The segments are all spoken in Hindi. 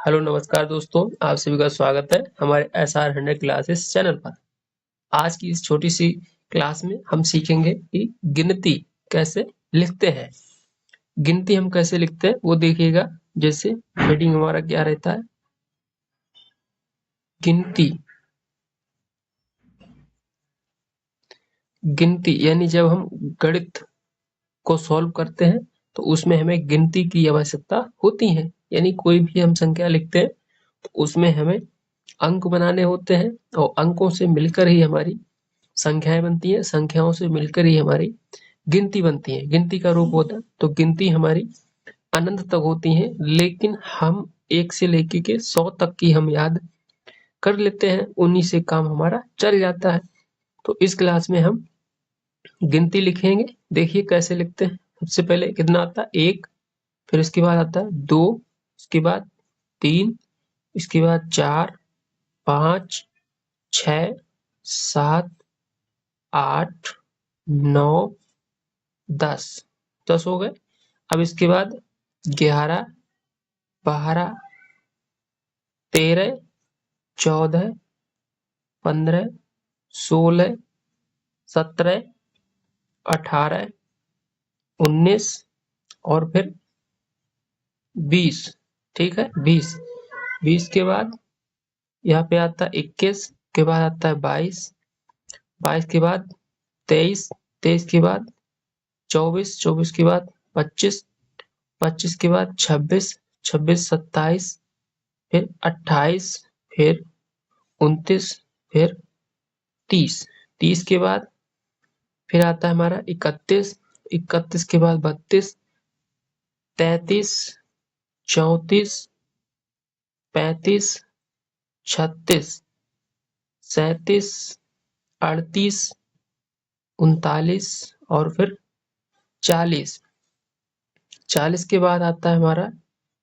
हेलो नमस्कार दोस्तों, आप सभी का स्वागत है हमारे SR100 क्लासेस चैनल पर। आज की इस छोटी सी क्लास में हम सीखेंगे कि गिनती कैसे लिखते हैं। गिनती हम कैसे लिखते हैं वो देखिएगा। जैसे हेडिंग हमारा क्या रहता है, गिनती। गिनती यानी जब हम गणित को सॉल्व करते हैं तो उसमें हमें गिनती की आवश्यकता होती है। यानी कोई भी हम संख्या लिखते हैं तो उसमें हमें अंक बनाने होते हैं और अंकों से मिलकर ही हमारी संख्याएं बनती हैं, संख्याओं से मिलकर ही हमारी गिनती बनती है, गिनती का रूप होता है। तो गिनती हमारी अनंत तक होती है, लेकिन हम 1 से लेके के 100 तक की हम याद कर लेते हैं, उन्हीं से काम हमारा चल जाता है। तो इस क्लास में हम गिनती लिखेंगे। देखिए कैसे लिखते हैं। सबसे पहले कितना आता है, 1, फिर इसके बाद आता है 2, इसके बाद 3, इसके बाद 4, 5, 6, 7, 8, 9, 10। 10 हो गए। अब इसके बाद 11, 12, 13, 14, 15, 16, 17, 18, 19 और फिर 20। ठीक है, 20। 20 के बाद यहाँ पे आता है 21, के बाद आता है 22, 22 के बाद 23, 23 के बाद 24, 24 के बाद 25, 25 के बाद 26, 26, 27, फिर 28, फिर 29, फिर 30, 30 के बाद फिर आता है हमारा 31, 31 के बाद 32, 33, 34, 35, 36, 37, 38, 39 और फिर 40। 40 के बाद आता है हमारा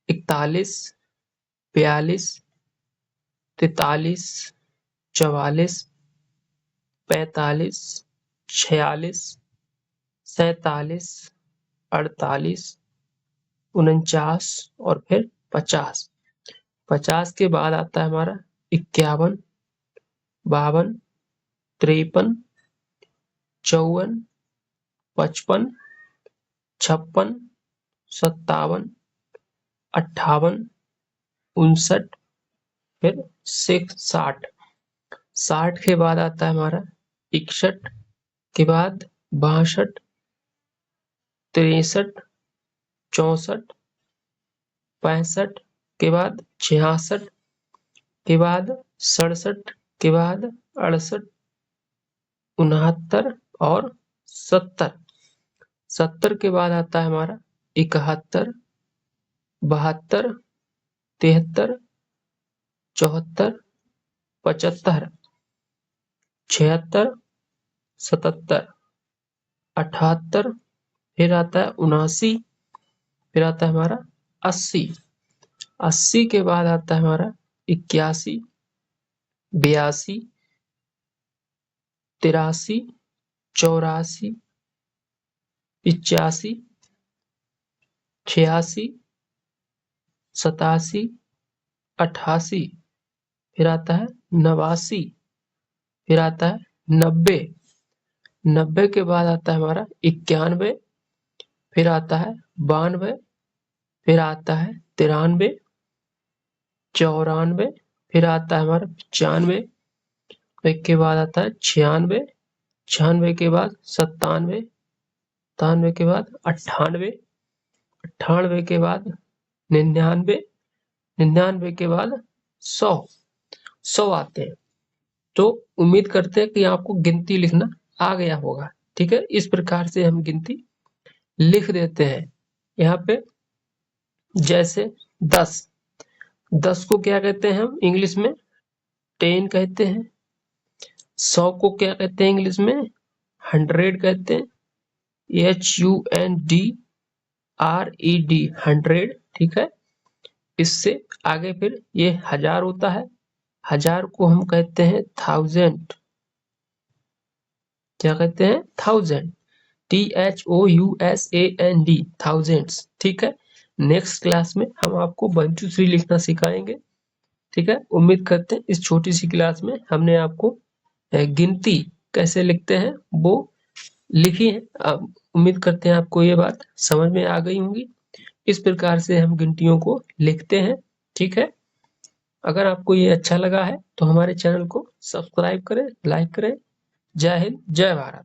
41, 42, 43, 44, 45, 46, 47, 48, 49 और फिर 50। 50 के बाद आता है हमारा 51, 52, 53, 54, 55, 56, 57, 58, 59, फिर 60। 60 के बाद आता है हमारा 61, के बाद 62, 63, 64, 65 के बाद 66, के बाद 67, के बाद 68, 69 और 70। 70 के बाद आता है हमारा 71, 72, 73, 74, 75, 76, 77, 78, फिर आता है 79, फिर आता है हमारा 80। 80 के बाद आता है हमारा 81, 82, 83, 84, 85, 86, 87, 88, फिर आता है 89, फिर आता है 90। 90 के बाद आता है हमारा 91, फिर आता है 92, फिर आता है 93, 94, फिर आता है हमारा 95, एक के बाद आता है 96, 96 के बाद 97, 97 के बाद 98, 98 के बाद 99, 99 के बाद 100, 100 आते हैं। तो उम्मीद करते हैं कि आपको गिनती लिखना आ गया होगा। ठीक है, इस प्रकार से हम गिनती लिख देते हैं। यहाँ पे जैसे 10, 10 को क्या कहते हैं हम इंग्लिश में? 10 कहते हैं। 100 को क्या कहते हैं इंग्लिश में? 100 कहते हैं। HUNDRED, 100। ठीक है, इससे आगे फिर ये 1000 होता है। 1000 को हम कहते हैं 1000। क्या कहते हैं? 1000, THOUSAND, थाउजेंड्स। ठीक है, नेक्स्ट क्लास में हम आपको 1 to 3 लिखना सिखाएंगे। ठीक है, उम्मीद करते हैं इस छोटी सी क्लास में हमने आपको गिनती कैसे लिखते हैं वो लिखी है। अब उम्मीद करते हैं आपको ये बात समझ में आ गई होंगी। इस प्रकार से हम गिनतियों को लिखते हैं। ठीक है, अगर आपको ये अच्छा लगा है तो हमारे चैनल को सब्सक्राइब करें, लाइक करें। जय हिंद, जय भारत।